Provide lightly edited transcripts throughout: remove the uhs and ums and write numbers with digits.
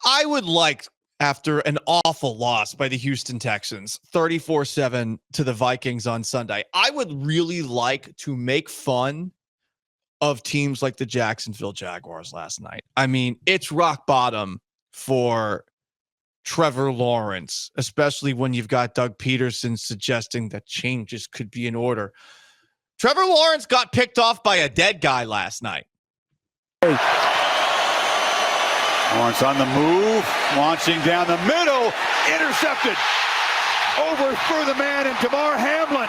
I would like, after an awful loss by the Houston Texans, 34-7 to the Vikings on Sunday, I would really like to make fun of teams like the Jacksonville Jaguars last night. I mean, it's rock bottom for Trevor Lawrence, especially when you've got Doug Peterson suggesting that changes could be in order. Trevor Lawrence got picked off by a dead guy last night. Lawrence on the move, launching down the middle, intercepted. Overthrew the man in Damar Hamlin.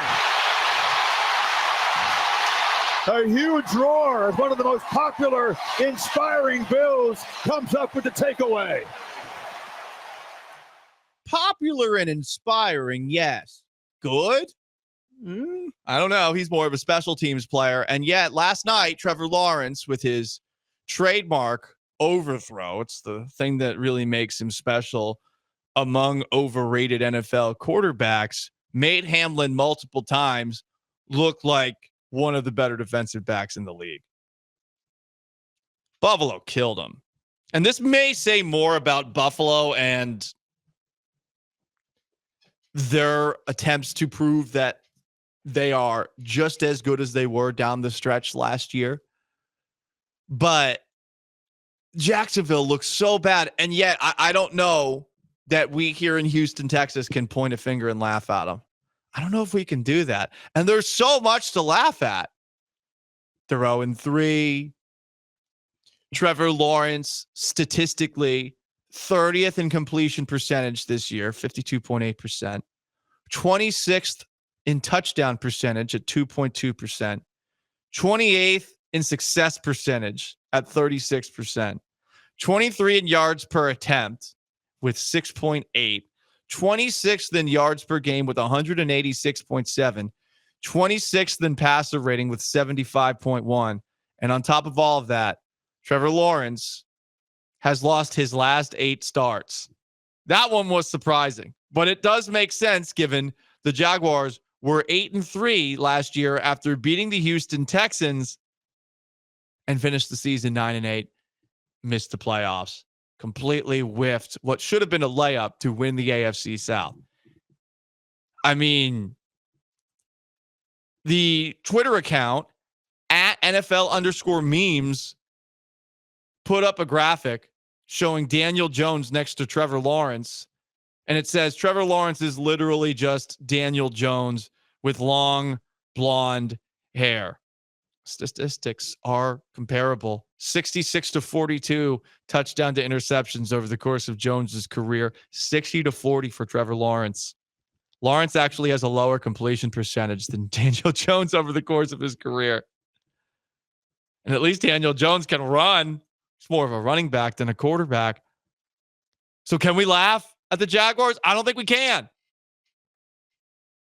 A huge roar as one of the most popular, inspiring Bills comes up with the takeaway. Popular and inspiring, yes. Good? I don't know. He's more of a special teams player. And yet, last night, Trevor Lawrence, with his trademark overthrow, it's the thing that really makes him special among overrated NFL quarterbacks, made Hamlin multiple times look like one of the better defensive backs in the league. Buffalo killed him. And this may say more about Buffalo and their attempts to prove that they are just as good as they were down the stretch last year. But Jacksonville looks so bad. And yet I don't know that we here in Houston, Texas can point a finger and laugh at them. I don't know if we can do that. And there's so much to laugh at. They're 0-3. Trevor Lawrence, statistically, 30th in completion percentage this year, 52.8%. 26th in touchdown percentage at 2.2%. 28th in success percentage at 36%. 23 in yards per attempt with 6.8. 26th in yards per game with 186.7. 26th in passer rating with 75.1. And on top of all of that, Trevor Lawrence has lost his last 8 starts. That one was surprising, but it does make sense given the Jaguars were 8-3 last year after beating the Houston Texans and finished the season 9-8, missed the playoffs, completely whiffed what should have been a layup to win the AFC South. I mean, the Twitter account at NFL_memes put up a graphic showing Daniel Jones next to Trevor Lawrence. And it says Trevor Lawrence is literally just Daniel Jones with long blonde hair. Statistics are comparable. 66-42 touchdown to interceptions over the course of Jones's career. 60-40 for Trevor Lawrence. Lawrence actually has a lower completion percentage than Daniel Jones over the course of his career. And at least Daniel Jones can run. He's more of a running back than a quarterback. So can we laugh at the Jaguars? I don't think we can.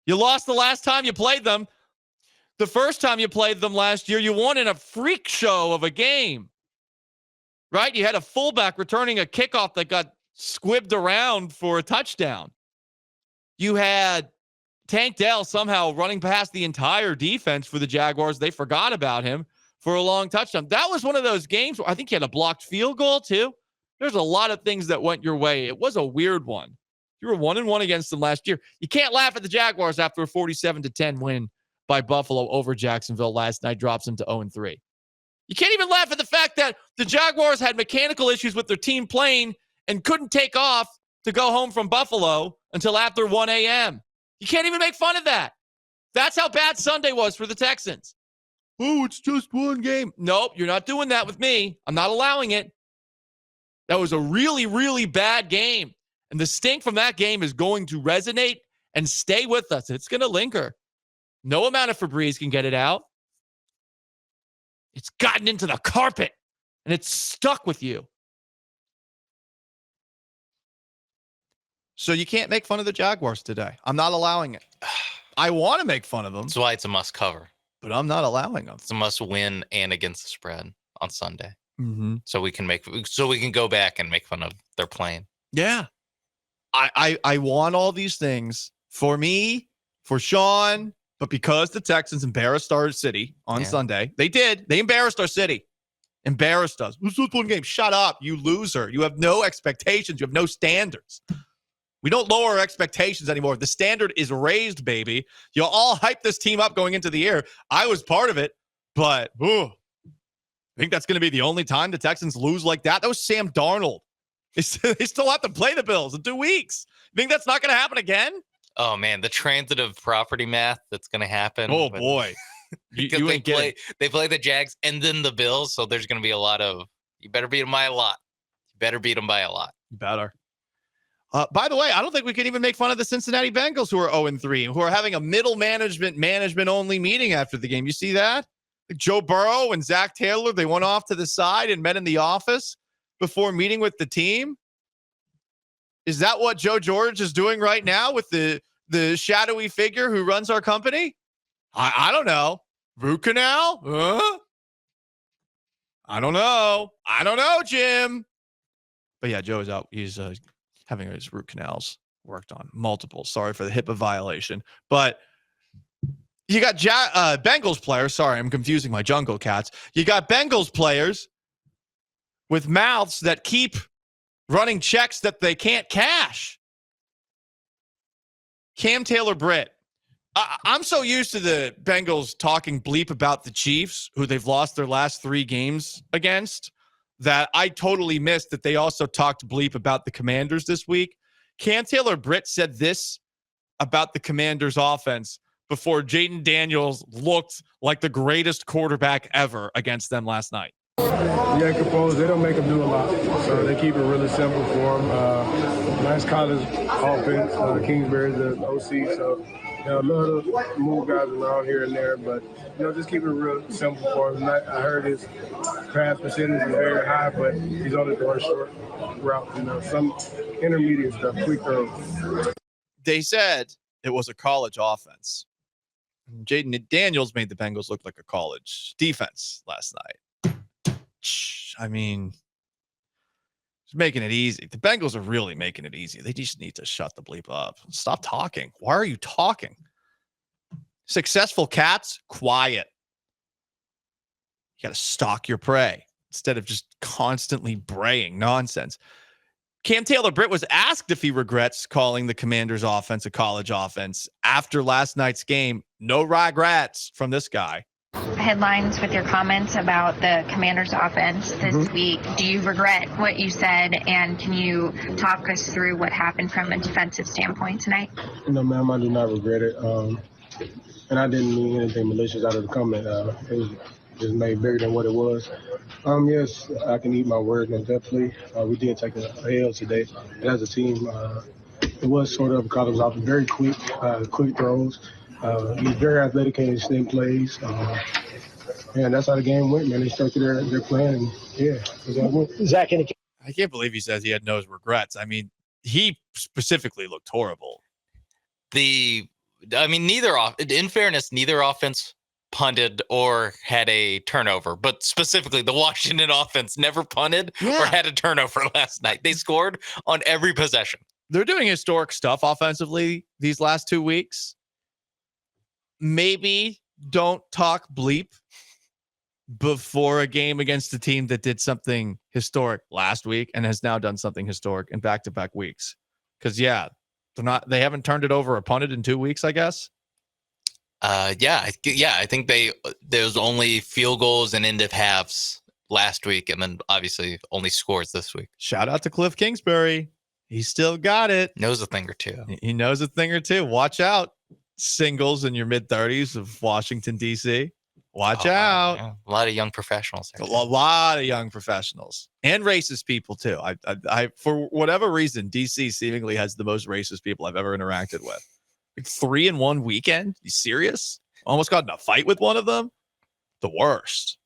You lost the last time you played them. The first time you played them last year, you won in a freak show of a game. Right? You had a fullback returning a kickoff that got squibbed around for a touchdown. You had Tank Dell somehow running past the entire defense for the Jaguars. They forgot about him for a long touchdown. That was one of those games where I think you had a blocked field goal too. There's a lot of things that went your way. It was a weird one. You were 1-1 against them last year. You can't laugh at the Jaguars after a 47-10 win by Buffalo over Jacksonville last night, drops them to 0-3. You can't even laugh at the fact that the Jaguars had mechanical issues with their team plane and couldn't take off to go home from Buffalo until after 1 a.m. You can't even make fun of that. That's how bad Sunday was for the Texans. Oh, it's just one game. Nope, you're not doing that with me. I'm not allowing it. That was a really, really bad game. And the stink from that game is going to resonate and stay with us. It's going to linger. No amount of Febreze can get it out. It's gotten into the carpet, and it's stuck with you. So you can't make fun of the Jaguars today. I'm not allowing it. I want to make fun of them. That's why it's a must cover. But I'm not allowing them. It's a must win and against the spread on Sunday. Mm-hmm. So we can go back and make fun of their playing. Yeah. I want all these things for me, for Sean, but because the Texans embarrassed our city on Sunday, they embarrassed our city. Embarrassed us. Let's lose one game. Shut up, you loser. You have no expectations. You have no standards. We don't lower our expectations anymore. The standard is raised, baby. You'll all hype this team up going into the year. I was part of it, but I think that's going to be the only time the Texans lose like that. That was Sam Darnold. They still have to play the Bills in 2 weeks. You think that's not going to happen again? Oh, man, the transitive property math that's going to happen. Oh, boy. Because they play the Jags and then the Bills, so there's going to be a lot of, you better beat them by a lot. You better beat them by a lot. You better. By the way, I don't think we can even make fun of the Cincinnati Bengals, who are 0-3, who are having a middle management-only meeting after the game. You see that? Joe Burrow and Zach Taylor, they went off to the side and met in the office before meeting with the team. Is that what Joe George is doing right now with the shadowy figure who runs our company? I don't know. Root canal? I don't know. I don't know, Jim. But yeah, Joe is out. He's having his root canals worked on. Multiple. Sorry for the HIPAA violation. But you got Bengals players. Sorry, I'm confusing my jungle cats. You got Bengals players with mouths that keep running checks that they can't cash. Cam Taylor-Britt. I'm so used to the Bengals talking bleep about the Chiefs, who they've lost their last 3 games against, that I totally missed that they also talked bleep about the Commanders this week. Cam Taylor-Britt said this about the Commanders offense before Jaden Daniels looked like the greatest quarterback ever against them last night. Yeah, composed. They don't make them do a lot, so they keep it really simple for them. Nice college offense. Kingsbury's the OC, so I love to move guys around here and there, but just keep it real simple for him. I heard his pass percentage is very high, but he's only throwing short routes. Some intermediate stuff, quick throws. They said it was a college offense. Jaden Daniels made the Bengals look like a college defense last night. I mean, it's making it easy. The Bengals are really making it easy. They just need to shut the bleep up. Stop talking. Why are you talking? Successful cats, quiet. You got to stalk your prey instead of just constantly braying nonsense. Cam Taylor-Britt was asked if he regrets calling the Commanders offense a college offense after last night's game. No regrets from this guy. Headlines with your comments about the Commanders offense this week. Do you regret what you said, and can you talk us through what happened from a defensive standpoint tonight? No, ma'am, I do not regret it. And I didn't mean anything malicious out of the comment. It was just made bigger than what it was. Yes, I can eat my words, most definitely. We did take a L today. But as a team, it was sort of college offense, very quick throws. He's very athletic in his slim plays. And that's how the game went, man. They stuck to their plan. And yeah, Zach, I can't believe he says he had no regrets. I mean, he specifically looked horrible. In fairness, neither offense punted or had a turnover, but specifically the Washington offense never punted or had a turnover last night. They scored on every possession. They're doing historic stuff offensively these last 2 weeks. Maybe don't talk bleep before a game against a team that did something historic last week and has now done something historic in back-to-back weeks. Because they haven't turned it over or punted in 2 weeks, I guess. I think there's only field goals and end of halves last week, and then obviously only scores this week. Shout out to Cliff Kingsbury. He still got it. Knows a thing or two. He knows a thing or two. Watch out, singles in your mid-30s of Washington, D.C. Watch out. Yeah. A lot of young professionals. A lot of young professionals and racist people too. I for whatever reason, D.C. seemingly has the most racist people I've ever interacted with. Like 3 in 1 weekend. You serious? Almost got in a fight with one of them. The worst.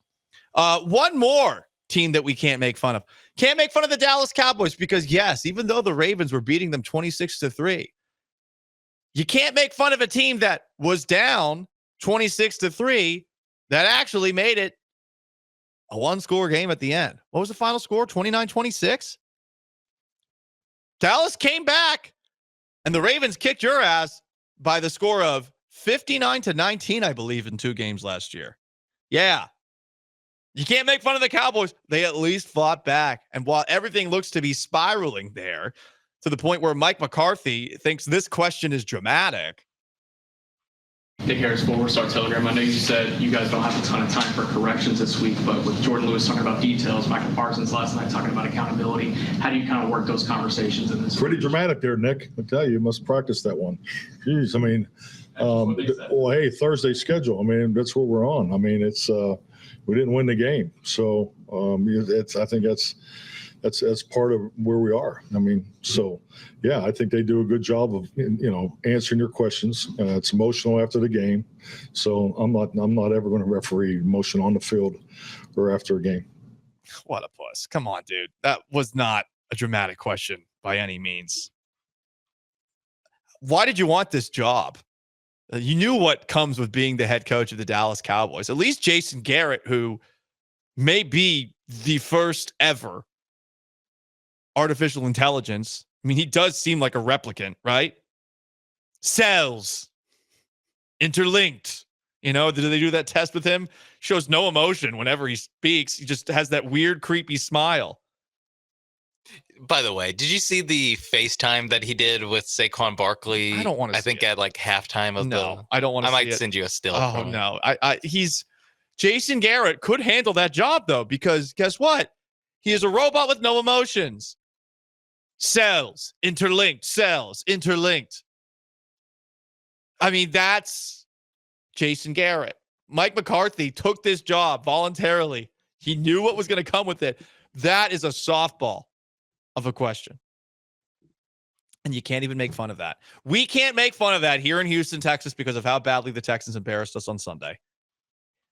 One more team that we can't make fun of. Can't make fun of the Dallas Cowboys because yes, even though the Ravens were beating them 26-3, you can't make fun of a team that was down 26-3 that actually made it a 1-score game at the end. What was the final score? 29-26? Dallas came back and the Ravens kicked your ass by the score of 59-19, I believe, in 2 games last year. Yeah. You can't make fun of the Cowboys. They at least fought back. And while everything looks to be spiraling there to the point where Mike McCarthy thinks this question is dramatic. Dick Harris, Forward Star Telegram. I know you said you guys don't have a ton of time for corrections this week, but with Jordan Lewis talking about details, Michael Parsons last night talking about accountability, how do you kind of work those conversations in this? Pretty dramatic there, Nick. I tell you must practice that one. Jeez, I mean, well, hey, Thursday schedule. I mean, that's what we're on. I mean, it's we didn't win the game, so I think that's part of where we are. I mean, so yeah, I think they do a good job of answering your questions. It's emotional after the game, so I'm not ever going to referee emotion on the field or after a game. What a puss! Come on, dude. That was not a dramatic question by any means. Why did you want this job? You knew what comes with being the head coach of the Dallas Cowboys. At least Jason Garrett, who may be the first ever artificial intelligence. I mean, he does seem like a replicant, right? Cells interlinked. Did they do that test with him? Shows no emotion whenever he speaks. He just has that weird, creepy smile. By the way, did you see the FaceTime that he did with Saquon Barkley? I don't want to. I think at like halftime of I don't want to. I might send you a still. Oh no, he's Jason Garrett could handle that job though, because guess what? He is a robot with no emotions. Cells interlinked. I mean, that's Jason Garrett. Mike McCarthy took this job voluntarily. He knew what was going to come with it. That is a softball of a question. And you can't even make fun of that. We can't make fun of that here in Houston, Texas, because of how badly the Texans embarrassed us on Sunday.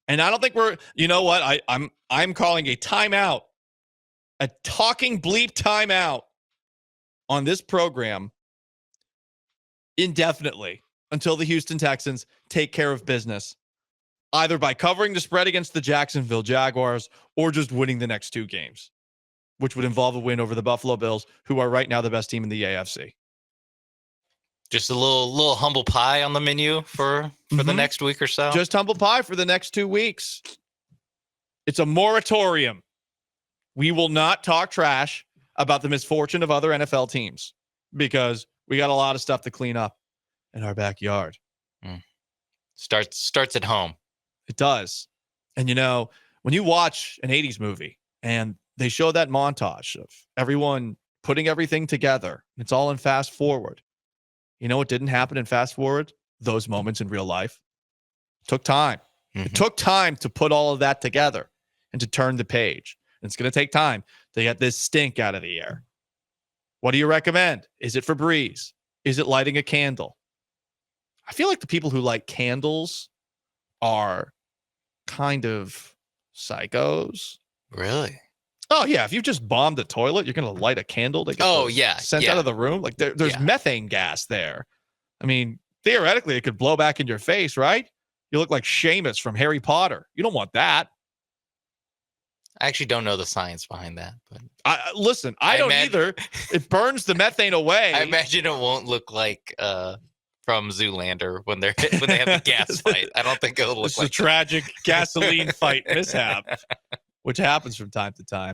And I don't think you know what? I'm calling a timeout, a talking bleep timeout on this program indefinitely until the Houston Texans take care of business, either by covering the spread against the Jacksonville Jaguars or just winning the next two games, which would involve a win over the Buffalo Bills, who are right now the best team in the AFC. Just a little humble pie on the menu for the next week or so. Just humble pie for the next 2 weeks. It's a moratorium. We will not talk trash about the misfortune of other NFL teams because we got a lot of stuff to clean up in our backyard. Starts at home. It does. And when you watch an 80s movie and they show that montage of everyone putting everything together, it's all in fast forward. You know what didn't happen in fast forward? Those moments in real life. It took time. Mm-hmm. It took time to put all of that together and to turn the page. And it's going to take time to get this stink out of the air. What do you recommend? Is it Febreze? Is it lighting a candle? I feel like the people who light candles are kind of psychos. Really? Oh, yeah. If you just bombed the toilet, you're going to light a candle to get sent out of the room. Like there's methane gas there. I mean, theoretically, it could blow back in your face, right? You look like Seamus from Harry Potter. You don't want that. I actually don't know the science behind that. But listen, I don't either. It burns the methane away. I imagine it won't look like from Zoolander when they have the gas fight. I don't think it'll look like a tragic gasoline fight mishap, which happens from time to time.